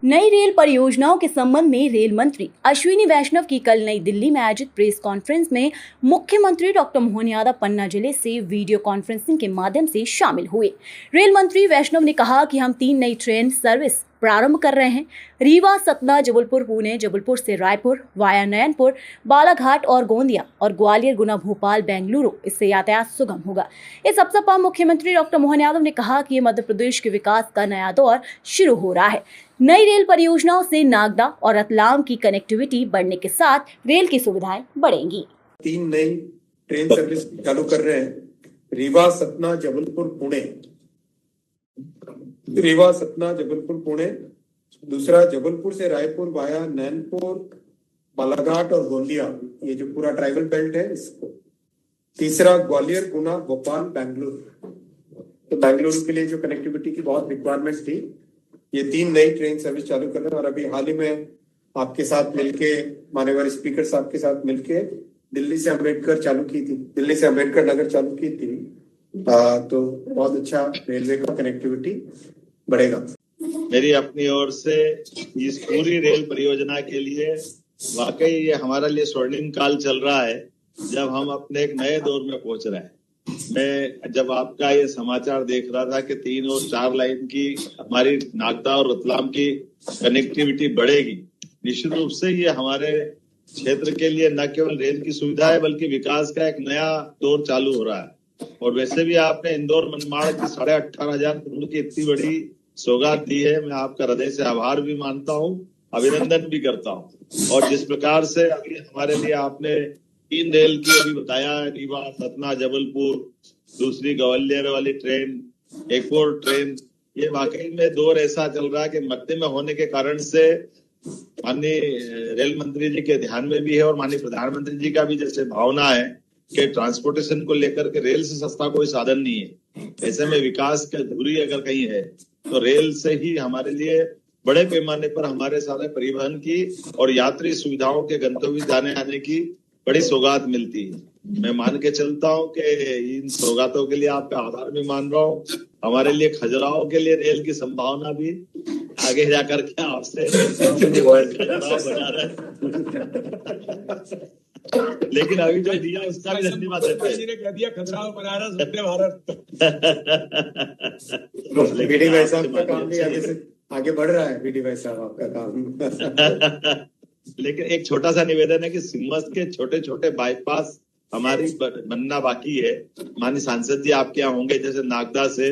नई रेल परियोजनाओं के संबंध में रेल मंत्री अश्विनी वैष्णव की कल नई दिल्ली में आयोजित प्रेस कॉन्फ्रेंस में मुख्यमंत्री डॉक्टर मोहन यादव पन्ना जिले से वीडियो कॉन्फ्रेंसिंग के माध्यम से शामिल हुए। रेल मंत्री वैष्णव ने कहा कि हम 3 नई ट्रेन सर्विस प्रारंभ कर रहे हैं। रीवा, सतना, जबलपुर, पुणे, जबलपुर से रायपुर वाया नयनपुर, बालाघाट और गोंदिया और ग्वालियर, गुना, भोपाल, बेंगलुरु, इससे यातायात सुगम होगा। इस अवसर पर मुख्यमंत्री डॉक्टर मोहन यादव ने कहा कि मध्य प्रदेश के विकास का नया दौर शुरू हो रहा है। नई रेल परियोजनाओं से नागदा और रतलाम की कनेक्टिविटी बढ़ने के साथ रेल की सुविधाएं बढ़ेंगी। 3 नई ट्रेन सर्विस चालू कर रहे हैं। रीवा, सतना, जबलपुर, पुणे। रीवा, सतना, जबलपुर, पुणे। दूसरा जबलपुर से रायपुर वाया नैनपुर, बालाघाट और गोंदिया, ये जो पूरा ट्राइबल बेल्ट है इसको। तीसरा ग्वालियर, गुना, भोपाल, बेंगलुरु। तो बेंगलुरु के लिए जो कनेक्टिविटी की बहुत रिक्वायरमेंट थी, ये 3 नई ट्रेन सर्विस चालू कर रहे हैं। और अभी हाल ही में आपके साथ मिलके, माननीय स्पीकर साहब के साथ मिलके दिल्ली से अम्बेडकर चालू की थी, दिल्ली से अम्बेडकर नगर चालू की थी। तो बहुत अच्छा रेलवे का कनेक्टिविटी बढ़ेगा। मेरी अपनी ओर से इस पूरी रेल परियोजना के लिए वाकई ये हमारे लिए स्वर्णिम काल चल रहा है, जब हम अपने एक नए दौर में पहुंच रहे हैं। मैं जब आपका ये समाचार देख रहा था कि 3 और 4 लाइन की हमारी नागदा और रतलाम की कनेक्टिविटी बढ़ेगी, निश्चित रूप से ये हमारे क्षेत्र के लिए न केवल रेल की सुविधा है बल्कि विकास का एक नया दौर चालू हो रहा है। और वैसे भी आपने इंदौर मनमाड़ की 18,500 करोड़ की इतनी बड़ी सौगात दी है। मैं आपका हृदय से आभार भी मानता हूँ, अभिनंदन भी करता हूँ। और जिस प्रकार से अभी हमारे लिए आपने 3 रेल की अभी बताया, रीवा, सतना, जबलपुर, दूसरी ग्वालियर वाली ट्रेन, एक और ट्रेन, ये वाकई में दौर ऐसा चल रहा है कि मध्य में होने के कारण से माननीय रेल मंत्री जी के ध्यान में भी है और माननीय प्रधानमंत्री जी का भी जैसे भावना है कि ट्रांसपोर्टेशन को लेकर के रेल से सस्ता कोई साधन नहीं है। ऐसे में विकास की धुरी अगर कहीं है तो रेल से ही हमारे लिए बड़े पैमाने पर हमारे सारे परिवहन की और यात्री सुविधाओं के गंतव्य जाने आने की बड़ी सौगात मिलती है। मैं मान के चलता हूँ कि इन सौगातों के लिए आपका आभार भी मान रहा हूँ। हमारे लिए खजुराहो के लिए रेल की संभावना भी आगे जाकर के आपसे बना रहे। लेकिन अभी जो दिया उसका भी धन्यवाद देते हैं। कह दिया खजुराहो बनारस वंदे भारत। बीडी भाई साहब का काम भी आगे बढ़ रहा है। बीडी भाई साहब आपका काम लेकिन एक छोटा सा निवेदन है कि सिमस के छोटे छोटे बाईपास हमारी बनना बाकी है। माननीय सांसद जी आपके यहाँ होंगे, जैसे नागदा से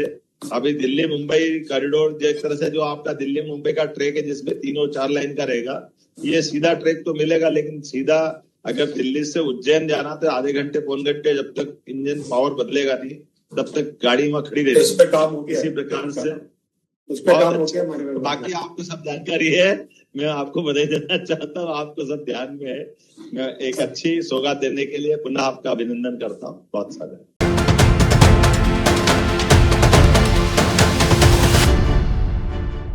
अभी दिल्ली मुंबई कॉरिडोर, एक तरह से जो आपका दिल्ली मुंबई का ट्रैक है जिसमें 3 और 4 लाइन का रहेगा, ये सीधा ट्रैक तो मिलेगा, लेकिन सीधा अगर दिल्ली से उज्जैन जाना तो आधे घंटे पौन घंटे, जब तक इंजन पावर बदलेगा नहीं तब तक गाड़ी वहां खड़ी रहेगी। इस पे काम हो गया, इसी प्रकार से उस पे काम हो गया। बाकी आपको सब जानकारी है, मैं आपको बधाई देना चाहता हूँ, आपको सब ध्यान में है। मैं एक अच्छी सौगात देने के लिए पुनः आपका अभिनंदन करता हूँ। बहुत सारा